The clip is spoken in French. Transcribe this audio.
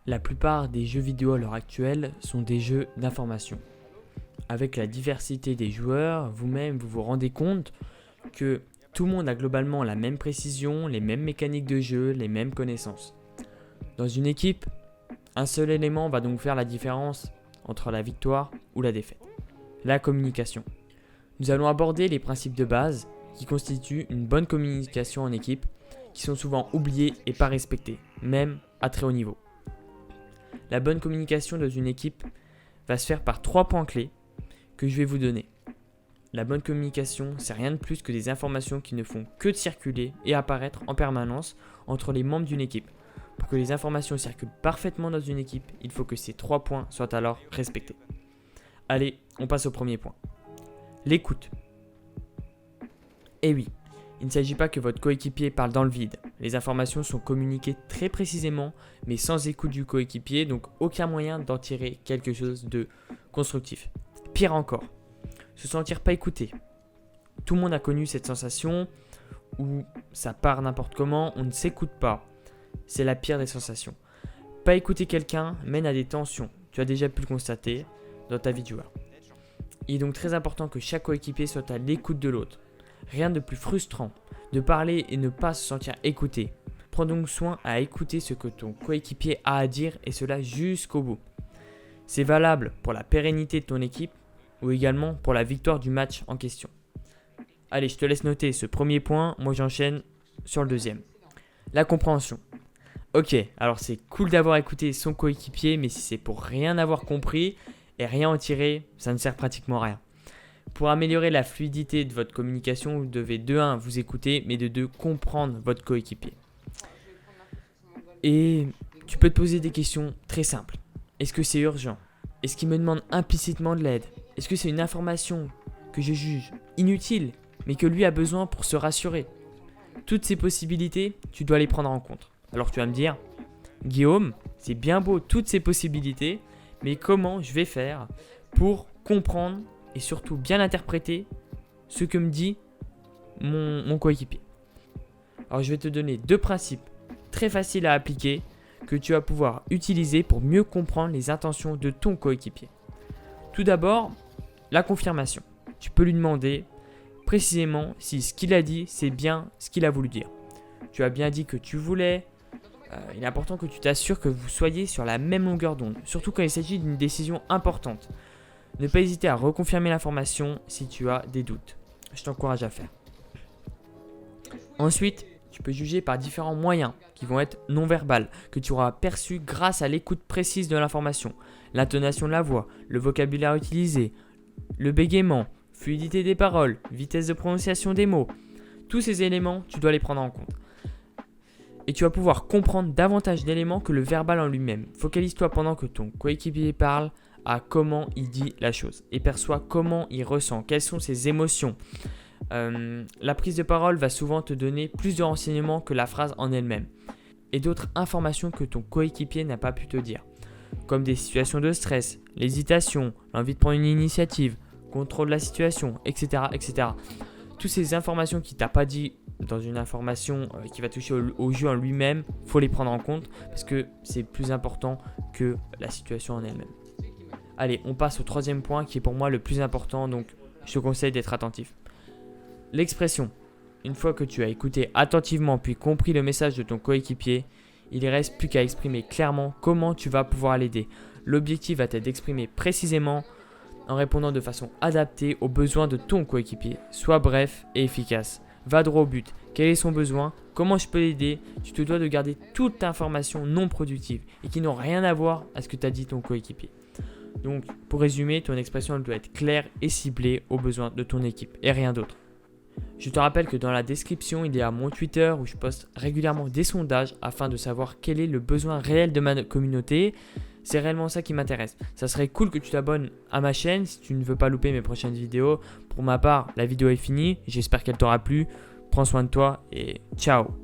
La plupart des jeux vidéo à l'heure actuelle sont des jeux d'information. Avec la diversité des joueurs, vous-même vous vous rendez compte que tout le monde a globalement la même précision, les mêmes mécaniques de jeu, les mêmes connaissances. Dans une équipe, un seul élément va donc faire la différence entre la victoire ou la défaite. La communication. Nous allons aborder les principes de base qui constituent une bonne communication en équipe, qui sont souvent oubliés et pas respectés, même à très haut niveau. La bonne communication dans une équipe va se faire par 3 points clés que je vais vous donner. La bonne communication, c'est rien de plus que des informations qui ne font que de circuler et apparaître en permanence entre les membres d'une équipe. Pour que les informations circulent parfaitement dans une équipe, il faut que ces 3 points soient alors respectés. Allez, on passe au premier point. L'écoute. Et oui, il ne s'agit pas que votre coéquipier parle dans le vide. Les informations sont communiquées très précisément, mais sans écoute du coéquipier, donc aucun moyen d'en tirer quelque chose de constructif. Pire encore, se sentir pas écouté. Tout le monde a connu cette sensation où ça part n'importe comment, on ne s'écoute pas. C'est la pire des sensations. Pas écouter quelqu'un mène à des tensions. Tu as déjà pu le constater dans ta vie de joueur. Il est donc très important que chaque coéquipier soit à l'écoute de l'autre. Rien de plus frustrant de parler et ne pas se sentir écouté. Prends donc soin à écouter ce que ton coéquipier a à dire et cela jusqu'au bout. C'est valable pour la pérennité de ton équipe ou également pour la victoire du match en question. Allez, je te laisse noter ce premier point, moi j'enchaîne sur le deuxième. La compréhension. Ok, alors c'est cool d'avoir écouté son coéquipier, mais si c'est pour rien avoir compris et rien en tirer, ça ne sert pratiquement à rien. Pour améliorer la fluidité de votre communication, vous devez de 1 vous écouter, mais de 2 comprendre votre coéquipier. Et tu peux te poser des questions très simples. Est-ce que c'est urgent? Est-ce qu'il me demande implicitement de l'aide? Est-ce que c'est une information que je juge inutile, mais que lui a besoin pour se rassurer? Toutes ces possibilités, tu dois les prendre en compte. Alors tu vas me dire, Guillaume, c'est bien beau toutes ces possibilités, mais comment je vais faire pour comprendre et surtout bien interpréter ce que me dit mon coéquipier? Alors je vais te donner 2 principes très faciles à appliquer que tu vas pouvoir utiliser pour mieux comprendre les intentions de ton coéquipier. Tout d'abord, la confirmation. Tu peux lui demander précisément si ce qu'il a dit, c'est bien ce qu'il a voulu dire. Tu as bien dit que tu voulais. Il est important que tu t'assures que vous soyez sur la même longueur d'onde, surtout quand il s'agit d'une décision importante. Ne pas hésiter à reconfirmer l'information si tu as des doutes. Je t'encourage à faire. Ensuite, tu peux juger par différents moyens qui vont être non-verbales, que tu auras perçus grâce à l'écoute précise de l'information, l'intonation de la voix, le vocabulaire utilisé, le bégaiement, fluidité des paroles, vitesse de prononciation des mots. Tous ces éléments, tu dois les prendre en compte. Et tu vas pouvoir comprendre davantage d'éléments que le verbal en lui-même. Focalise-toi pendant que ton coéquipier parle à comment il dit la chose et perçois comment il ressent, quelles sont ses émotions. La prise de parole va souvent te donner plus de renseignements que la phrase en elle-même et d'autres informations que ton coéquipier n'a pas pu te dire, comme des situations de stress, l'hésitation, l'envie de prendre une initiative, contrôle de la situation, etc. etc. Toutes ces informations qu'il t'a pas dit dans une information qui va toucher au jeu en lui-même, il faut les prendre en compte parce que c'est plus important que la situation en elle-même. Allez, on passe au 3e point qui est pour moi le plus important, donc je te conseille d'être attentif. L'expression. Une fois que tu as écouté attentivement puis compris le message de ton coéquipier, il ne reste plus qu'à exprimer clairement comment tu vas pouvoir l'aider. L'objectif va être d'exprimer précisément en répondant de façon adaptée aux besoins de ton coéquipier. Sois bref et efficace. Va droit au but. Quel est son besoin? Comment je peux l'aider? Tu te dois de garder toute information non productive et qui n'ont rien à voir à ce que t'a dit ton coéquipier. Donc, pour résumer, ton expression elle doit être claire et ciblée aux besoins de ton équipe et rien d'autre. Je te rappelle que dans la description, il y a mon Twitter où je poste régulièrement des sondages afin de savoir quel est le besoin réel de ma communauté. C'est réellement ça qui m'intéresse. Ça serait cool que tu t'abonnes à ma chaîne si tu ne veux pas louper mes prochaines vidéos. Pour ma part, la vidéo est finie. J'espère qu'elle t'aura plu. Prends soin de toi et ciao!